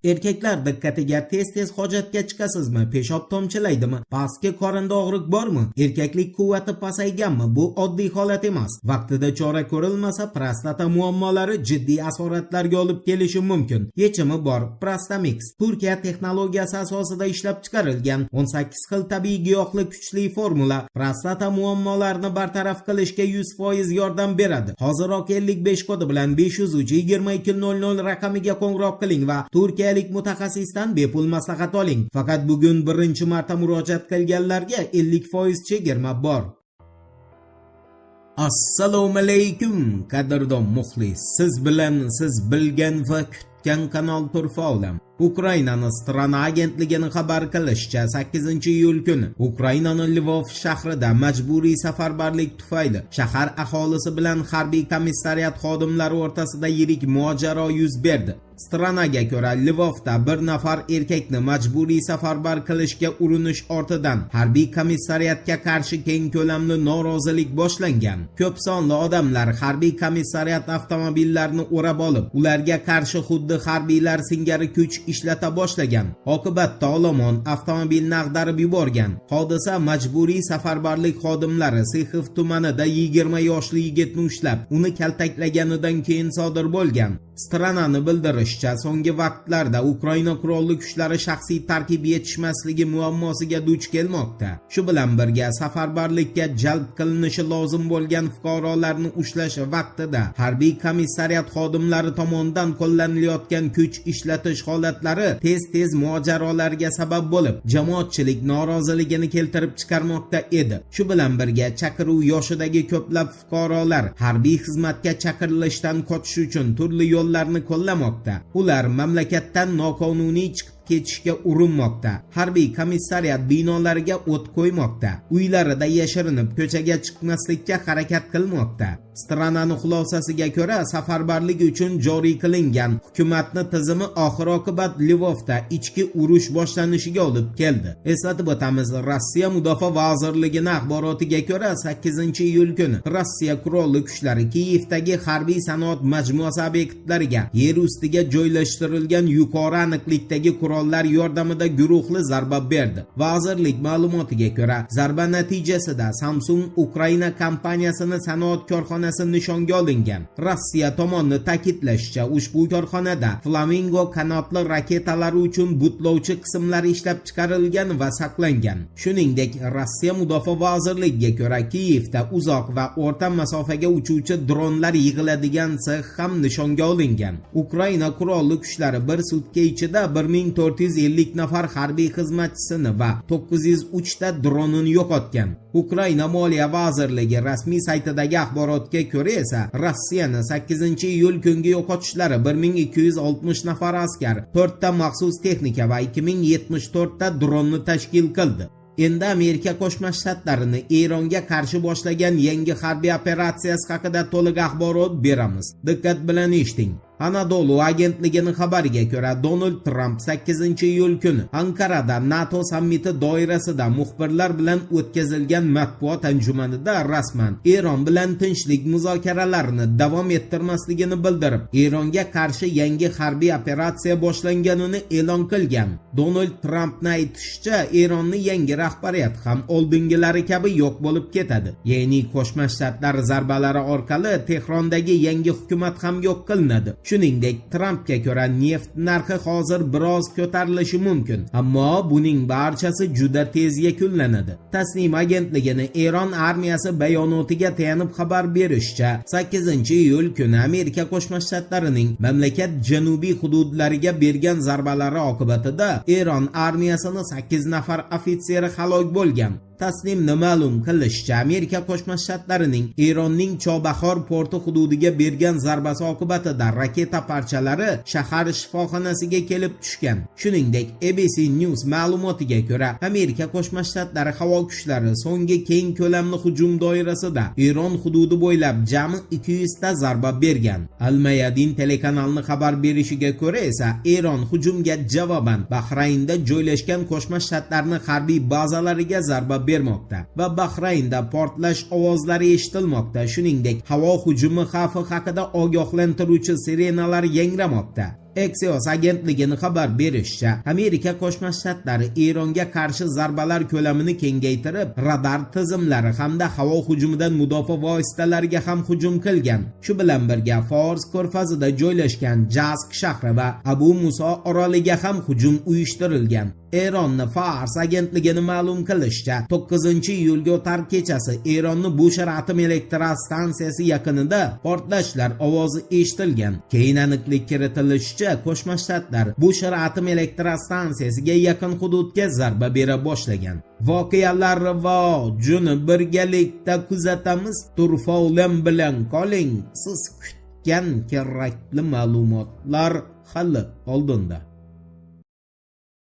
Erkaklar diqqatiga tez hojatga chiqasizmi? Peshob tomchilaydimi? Pastki qorinda og'riq bormi? Erkaklik quvvati pasayganmi? Bu oddiy holat emas. Vaqtida chora ko'rilmasa, prostata muammolari jiddiy asoratlarga olib kelishi mumkin. Yechimi bor. Prostamix Turkiya texnologiyasi asosida ishlab chiqarilgan 18 xil tabiiy giyohli kuchli formula prostata muammolarini bartaraf qilishga 100% yordam beradi. Hoziroq 55 kodi bilan 503-2200 raqamiga qo'ng'iroq qiling va turkiyalik mutaxassisdan bepul maslahat oling. Faqat bugun birinchi marta murojaat qilganlarga 50% chegirma bor. Assalomu alaykum qadrdon muxlis. Siz bilan siz bilgan va kutgan kanal Turfa olam. Ukrainaning Strana agentligining xabar qilishicha 8-iyul kuni Ukrainaning Lvov shahrida majburiy safarbarlik tufayli shahar aholisi bilan harbiy komissariyat xodimlari o'rtasida yirik mojaro yuz berdi. Stranaga ko'ra, Lvovda bir nafar erkakni majburiy safarbar qilishga urinish ortidan harbiy komissariyatga qarshi keng ko'lamli norozilik boshlangan. Ko'p sonli odamlar harbiy komissariyat avtomobillarini o'rab olib, ularga qarshi xuddi harbiylar singari kuch ishlata boshlagan. Oqibatda olomon avtomobilni ag'darib yuborgan. Hodisa majburiy safarbarlik xodimlari Sixov tumanida 20 yoshli yigitni ushlab, uni kaltaklaganidan keyin sodir bo'lgan. Stranani bildirishicha, so'nggi vaqtlarda Ukraina qurolli kuchlari shaxsiy tarkib yetishmasligi muammosiga duch kelmoqda. Shu bilan birga safarbarlikka jalb qilinishi lozim bo'lgan fuqarolarni ushlash vaqtida harbiy komissariyat xodimlari tomonidan qo'llanilayotgan kuch ishlatish holatlari tez mojarolarga sabab bo'lib, jamoatchilik noroziligini keltirib chiqarmoqda edi. Shu bilan birga chaqiruv yoshidagi ko'plab fuqarolar harbiy xizmatga chaqirilishdan qochish uchun turli yo'llarni qo'llamoqda. Ular mamlakatdan noqonuniy chiqib ketishga urinmoqda. Harbiy komissariyat binolariga o't qo'ymoqda. Uylarida yashirinib ko'chaga chiqmaslikka harakat qilmoqda. Strananing xulosasiga ko'ra, safarbarlik uchun joriy qilingan hukumatning tizimi oxir-oqibat Lvovda ichki urush boshlanishiga olib keldi. Eslatib o'tamiz, Rossiya Mudofaa vazirligining axborotiga ko'ra, 8-iyul kuni Rossiya qurolli kuchlari Kiyevdagi harbiy sanoat majmuasi obyektlariga yer ustiga joylashtirilgan yuqori aniqlikdagi qurollar yordamida guruhli zarba berdi. Vazirlik ma'lumotiga ko'ra, zarba natijasida Samsung Ukraina kompaniyasining sanoat korxonasi nishonga olingan. Rossiya tomoni ta'kidlashicha, ushbu korxonada Flamingo qanotli raketalari uchun butlovchi qismlar ishlab chiqarilgan va saqlangan. Shuningdek, Rossiya Mudofaa vazirligiga ko'ra, Kiyevda uzoq va o'rta masofaga uchuvchi dronlar yig'iladigan sex ham nishonga olingan. Ukraina qurolli kuchlari bir sutka ichida 1450 nafar harbiy xizmatchisini va 903 ta dronini yo'qotgan. Ukraina Moliya vazirligi rasmiy saytidagi axborotga ko'ra esa, Rossiyaning 8-iyul kungi yo'qotishlari 1260 nafar askar, 4 ta maxsus texnika va 2074 ta dronni tashkil qildi. Endi Amerika Qo'shma Shtatlarining Eronga qarshi boshlagan yangi harbiy operatsiyasi haqida to'liq axborot beramiz. Diqqat bilan eshiting. Anadolu agentligining xabariga ko'ra, Donald Trump 8-iyul kuni Ankarada NATO sammiti doirasida muxbirlar bilan o'tkazilgan matbuot anjumanida rasman Eron bilan tinchlik muzokaralarini davom ettirmasligini bildirib, Eronga qarshi yangi harbiy operatsiya boshlanganini e'lon qilgan. Donald Trumpning aytishicha, Eronning yangi rahbariyat ham oldingilari kabi yo'q bo'lib ketadi. Ya'ni Qo'shma Shtatlar zarbalari orqali Tehrondagi yangi hukumat ham yo'q qilinadi. Shuningdek, Trumpga ko'ra neft narxi hozir biroz ko'tarilishi mumkin, ammo buning barchasi juda tez yakunlanadi. Tasnim agentligining Eron armiyasi bayonotiga tayanib xabar berishicha, 8-iyul kuni Amerika Qo'shma Shtatlarining mamlakat janubiy hududlariga bergan zarbalari oqibatida Eron armiyasining 8 nafar ofitseri halok bo'lgan. Tasnimni ma'lum qilishicha, Amerika Qo'shma Shtatlarining Eronning Chobahor porti hududiga bergan zarbasi oqibatida raketa parchalari shahar shifoxonasiga kelib tushgan. Shuningdek, ABC News ma'lumotiga ko'ra, Amerika Qo'shma Shtatlari havo kuchlari so'nggi keng ko'lamli hujum doirasida Eron hududi bo'ylab jami 200 ta zarba bergan. Al-Mayadin telekanalining xabar berishiga ko'ra esa, Eron hujumga javoban Bahraynda joylashgan Qo'shma Shtatlarning harbiy bazalariga zarba bermoqda va Bahraynda portlash ovozlari eshitilmoqda. Shuningdek, havo hujumi xavfi haqida ogohlantiruvchi sirenalar yangramoqda. Axios agentligining xabar berishicha, Amerika Qo'shma Shtatlari Eronga qarshi zarbalar ko'lamini kengaytirib, radar tizimlari hamda havo hujumidan mudofaa vositalariga ham hujum qilgan. Shu bilan birga Fors ko'rfazida joylashgan Jask shahri va Abu Muso oroliga ham hujum uyushtirilgan. Eronning Fars agentligining ma'lum qilishicha, 9-iyulga o'tar kechasi Eronning Bushehr atom elektrostansiyasi yaqinida portlashlar ovozi eshitilgan. Keyin aniqlik kiritilishicha, Qo'shma Shtatlar Bushehr atom elektrostansiyasiga yaqin hududga zarba bera boshlagan. Voqealar rivojini birgalikda kuzatamiz. Turfa bilan qoling. Siz kutgan kerakli ma'lumotlar hali oldinda.